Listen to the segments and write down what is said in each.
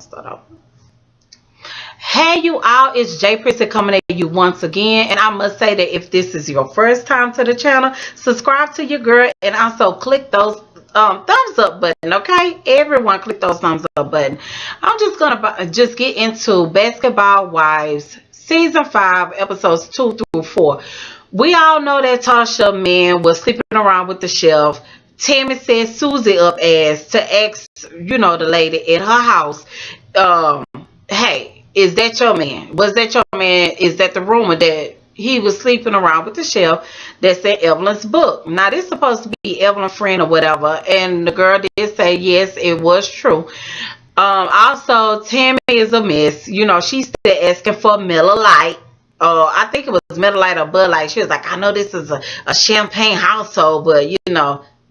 Start off. Hey you all, it's J Prissy coming at you once again, and I must say that if this is your first time to the channel, subscribe to your girl and also click those thumbs up button. Okay, everyone click those thumbs up button. I'm just gonna just get into Basketball Wives season 5 episodes 2 through 4. We all know that Tasha man was sleeping around with the chef. Tammy set Susie up as to ask, the lady at her house, hey, is that your man? Was that your man? Is that the rumor that he was sleeping around with the chef that's in Evelyn's book? Now, this is supposed to be Evelyn's friend or whatever, and the girl did say yes, it was true. Also, Tammy is a mess. She's still asking for Miller Lite. I think it was Miller Lite or Bud Light. She was like, I know this is a champagne household, but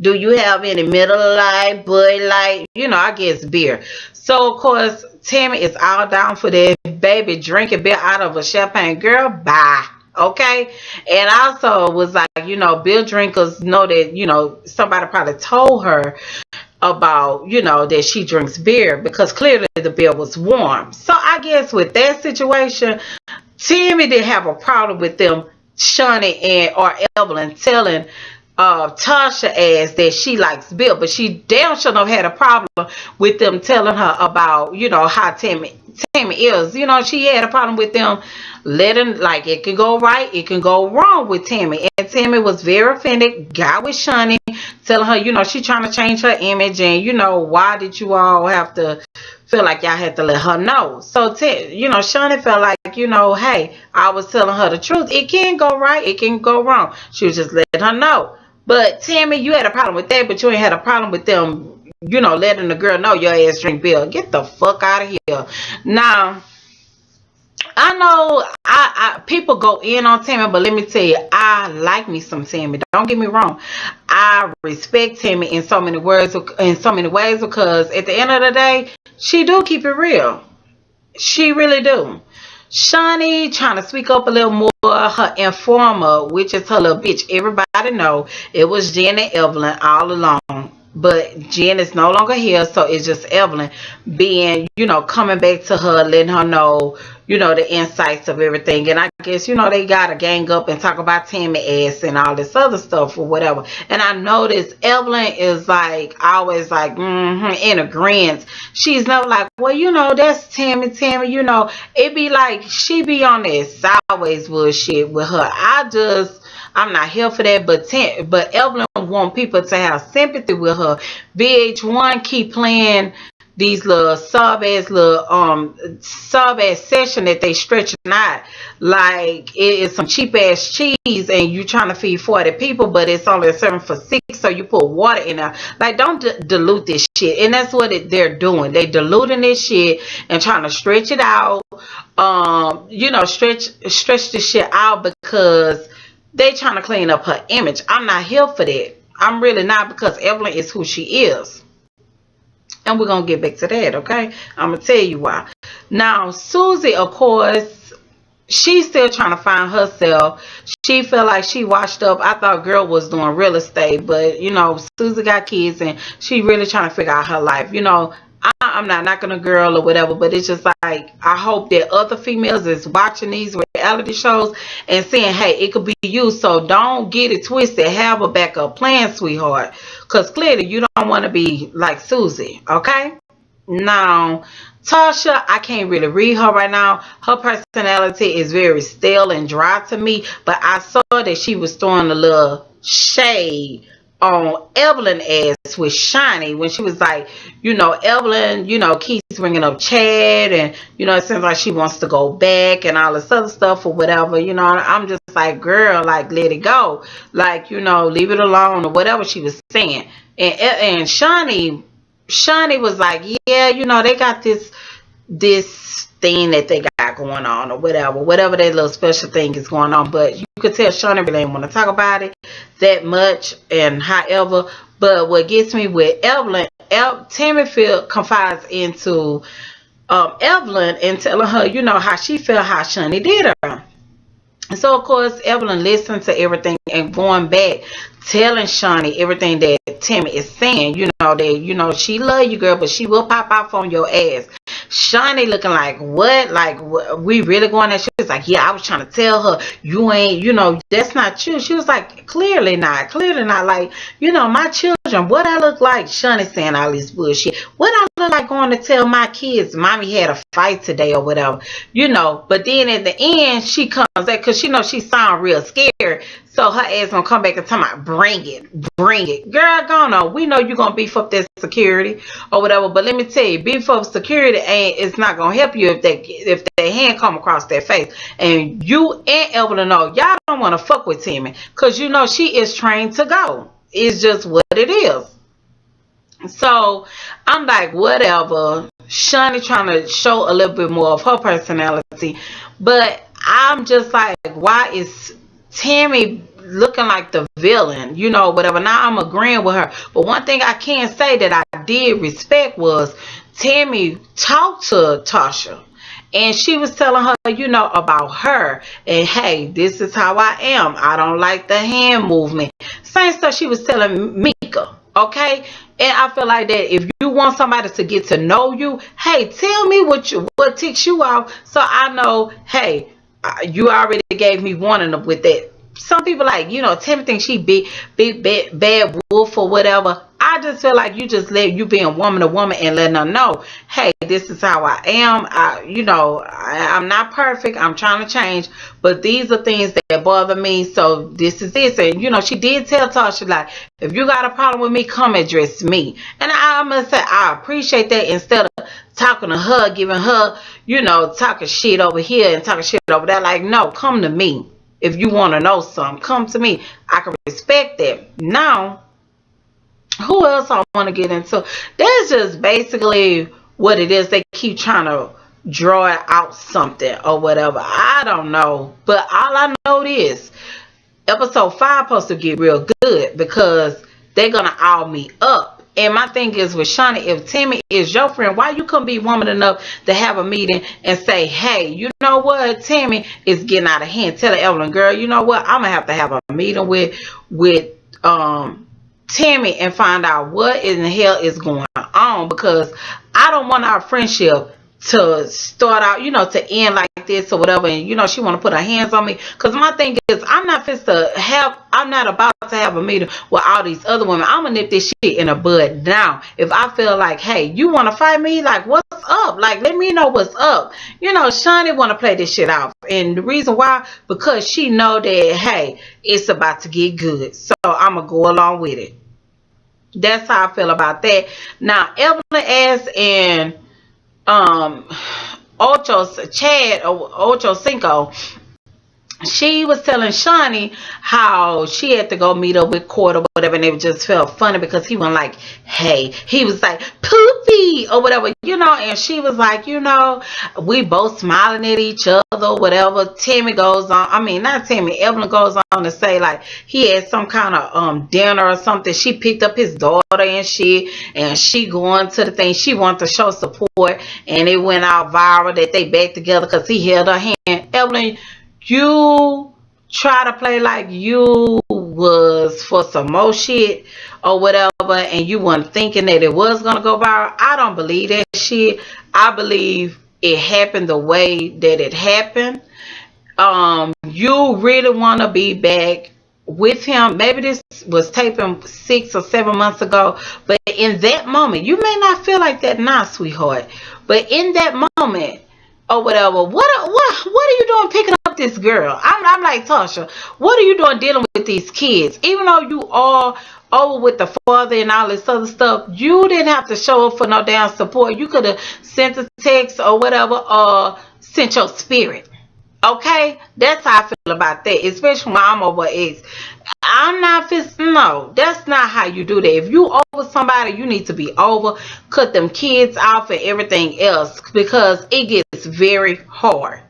do you have any Miller Lite, Bud Light? I guess beer. So, of course, Tammy is all down for that. Baby, drinking beer out of a champagne. Girl, bye. Okay? And also was like, beer drinkers know that, somebody probably told her about, that she drinks beer because clearly the beer was warm. So, I guess with that situation, Tammy didn't have a problem with them, Shawnee or Evelyn telling Tasha as that she likes Bill, but she damn sure have had a problem with them telling her about how Tammy is. She had a problem with them letting, like, it can go right, it can go wrong with Tammy, and Tammy was very offended. Got with Shani, telling her she trying to change her image, and why did you all have to feel like y'all had to let her know? So Shani felt like, hey, I was telling her the truth. It can go right, it can go wrong. She was just letting her know. But Tammy, you had a problem with that, but you ain't had a problem with them, letting the girl know your ass drink beer. Get the fuck out of here. Now, I know people go in on Tammy, but let me tell you, I like me some Tammy. Don't get me wrong. I respect Tammy in so many ways because at the end of the day, she do keep it real. She really do. Shawnee trying to speak up a little more. Her informer, which is her little bitch. Everybody know it was Jen and Evelyn all along. But Jen is no longer here, so it's just Evelyn being, coming back to her, letting her know, the insights of everything. And I guess, they gotta gang up and talk about Tammy ass and all this other stuff or whatever. And I noticed Evelyn is like always like in agreement. She's never like, well, that's Tammy. It be like she be on that sideways bullshit with her. I'm not here for that, but Evelyn want people to have sympathy with her. VH1 keep playing these little sub ass session that they stretching out like it is some cheap ass cheese, and you trying to feed 40 people, but it's only serving for 6, so you put water in there. Like, don't dilute this shit, and that's what they're doing. They diluting this shit and trying to stretch it out. Stretch this shit out because they trying to clean up her image. I'm not here for that. I'm really not, because Evelyn is who she is. And we're going to get back to that, okay? I'm going to tell you why. Now, Susie, of course, she's still trying to find herself. She felt like she washed up. I thought girl was doing real estate, but, Susie got kids and she really trying to figure out her life. I'm not knocking a girl or whatever, but it's just like, I hope that other females is watching these reality shows and saying, hey, it could be you. So don't get it twisted. Have a backup plan, sweetheart. Because clearly you don't want to be like Susie, okay? Now, Tasha, I can't really read her right now. Her personality is very stale and dry to me, but I saw that she was throwing a little shade on Evelyn ass with Shiny when she was like, Evelyn, keeps bringing up Chad, and it seems like she wants to go back and all this other stuff or whatever. I'm just like, girl, like, let it go, like, leave it alone or whatever she was saying. And Shiny was like, yeah, they got this thing that they got going on or whatever that little special thing is going on. But you could tell Shawnee really didn't want to talk about it that much. And however, but what gets me with Evelyn, Tammy confides into Evelyn and telling her, how she felt how Shawnee did her. And so, of course, Evelyn listened to everything and going back, telling Shawnee everything that Tammy is saying. That, she love you, girl, but she will pop off on your ass. Shawnee looking like, what? Like, we really going there? She was like, yeah, I was trying to tell her, you ain't, that's not you. She was like, clearly not. Clearly not. Like, my children, what I look like? Shawnee saying all this bullshit. What I look like going to tell my kids, mommy had a fight today or whatever, But then at the end, she comes back because she sound real scared. So her ass gonna come back and tell me, bring it. Girl, go on. We know you gonna beef up that security or whatever. But let me tell you, beef up security it's not gonna help you if that hand come across their face. And you and Evelyn know y'all don't wanna fuck with Timmy. Cause she is trained to go. It's just what it is. So I'm like, whatever. Shawnee trying to show a little bit more of her personality. But I'm just like, why is Tammy looking like the villain? Whatever. Now I'm agreeing with her. But one thing I can say that I did respect was Tammy talked to Tasha. And she was telling her, about her. And hey, this is how I am. I don't like the hand movement. Same stuff she was telling Mika. Okay? And I feel like that if you want somebody to get to know you, hey, tell me what ticks you off so I know, hey, you already gave me warning with that. Some people like, Tammy thinks she big bad wolf or whatever. I just feel like you just let you being woman to woman and letting her know, hey, this is how I am. I'm not perfect. I'm trying to change, but these are things that bother me. So this is this. And she did tell Tasha, like, if you got a problem with me, come address me. And I must say I appreciate that instead of talking to her, giving her, talking shit over here and talking shit over there. Like, no, come to me. If you want to know something, come to me. I can respect that. Now, who else I want to get into? That's just basically what it is. They keep trying to draw out something or whatever. I don't know. But all I know is episode 5 supposed to get real good because they're going to all meet up. And my thing is with Shawnee, if Timmy is your friend, why you couldn't be woman enough to have a meeting and say, hey, you know what, Timmy is getting out of hand. Tell Evelyn, girl, you know what, I'm going to have a meeting with Timmy and find out what in the hell is going on, because I don't want our friendship to start out, to end like this or whatever. And she want to put her hands on me, because my thing is I'm not about to have a meeting with all these other women. I'm gonna nip this shit in the bud now. If I feel like, hey, you want to fight me, like, what's up? Like, let me know what's up. Shawnee want to play this shit out, and the reason why, because she know that, hey, it's about to get good, so I'm gonna go along with it. That's how I feel about that. Now Evelyn asked and Ocho Cinco, she was telling Shawnee how she had to go meet up with Court or whatever, and it just felt funny because he wasn't like, hey, he was like, poopy or whatever, and she was like, we both smiling at each other, whatever. Tammy goes on, not Tammy, Evelyn goes on to say, like, he had some kind of dinner or something. She picked up his daughter and shit, and she going to the thing. She wanted to show support, and it went out viral that they back together because he held her hand. Evelyn, you try to play like you was for some more shit or whatever, and you weren't thinking that it was gonna go viral. I don't believe that shit. I believe it happened the way that it happened. You really want to be back with him. Maybe this was taping 6 or 7 months ago, but in that moment, you may not feel like that now, sweetheart, but in that moment or whatever, what are you doing picking up this girl? I'm like, Tasha, what are you doing dealing with these kids? Even though you are over with the father and all this other stuff, you didn't have to show up for no damn support. You could have sent a text or whatever, or sent your spirit. Okay, that's how I feel about that, especially when I'm over ex. I'm not no, that's not how you do that. If you over somebody, you need to be over, cut them kids off and everything else, because it gets very hard.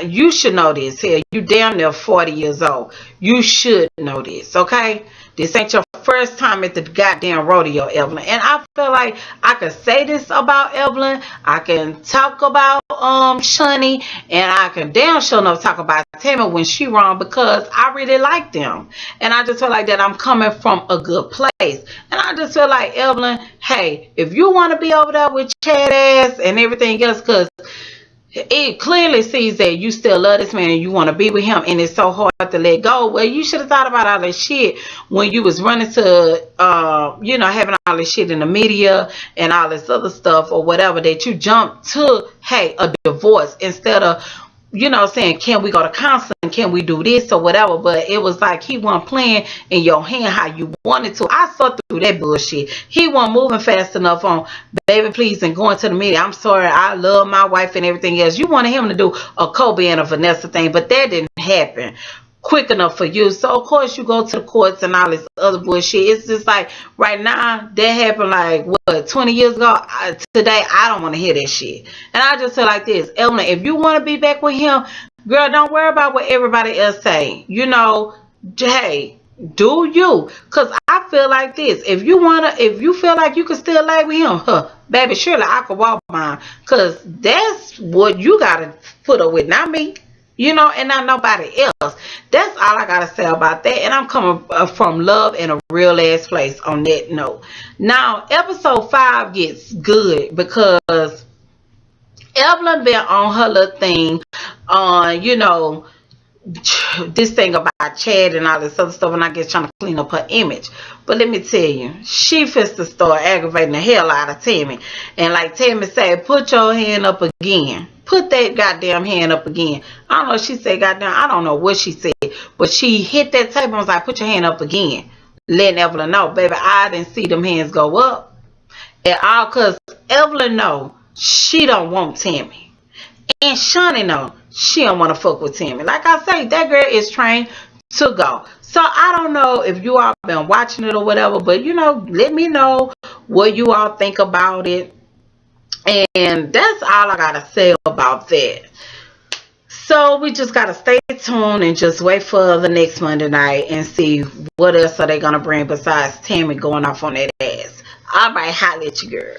You should know this. Here, you damn near 40 years old. You should know this, okay? This ain't your first time at the goddamn rodeo, Evelyn. And I feel like I could say this about Evelyn. I can talk about Shani, and I can damn sure enough talk about Tammy when she wrong, because I really like them. And I just feel like that I'm coming from a good place. And I just feel like, Evelyn, hey, if you want to be over there with Chad ass and everything else, because it clearly sees that you still love this man and you want to be with him, and it's so hard to let go. Well, you should have thought about all this shit when you was running to having all this shit in the media and all this other stuff or whatever, that you jumped to, hey, a divorce, instead of saying, can we go to counseling? Can we do this or whatever? But it was like he wasn't playing in your hand how you wanted to. I saw through that bullshit. He wasn't moving fast enough on baby please and going to the media. I'm sorry, I love my wife and everything else. You wanted him to do a Kobe and a Vanessa thing, but that didn't happen quick enough for you. So of course you go to the courts and all this other bullshit. It's just like right now, that happened like what, 20 years ago. Today I don't want to hear that shit. And I just feel like this, Evelyn, if you want to be back with him, girl, don't worry about what everybody else say. Hey, do you? Cause I feel like this. If you feel like you can still lay with him, baby, surely I could walk mine. Cause that's what you gotta put up with, not me. And not nobody else. That's all I gotta say about that. And I'm coming from love and a real ass place on that note. Now, episode 5 gets good because Evelyn been on her little thing on, this thing about Chad and all this other stuff, and I guess trying to clean up her image. But let me tell you, she fits to start aggravating the hell out of Tammy. And like Tammy said, put your hand up again. Put that goddamn hand up again. I don't know if she said goddamn, I don't know what she said, but she hit that table and was like, put your hand up again. Letting Evelyn know, baby, I didn't see them hands go up at all, because Evelyn know she don't want Tammy. And Shani know she don't want to fuck with Tammy. Like I say, that girl is trained to go. So I don't know if you all been watching it or whatever, but let me know what you all think about it. And that's all I gotta say about that. So we just gotta stay tuned and just wait for the next Monday night and see what else are they gonna bring besides Tammy going off on that ass. All right, holla at you, girl.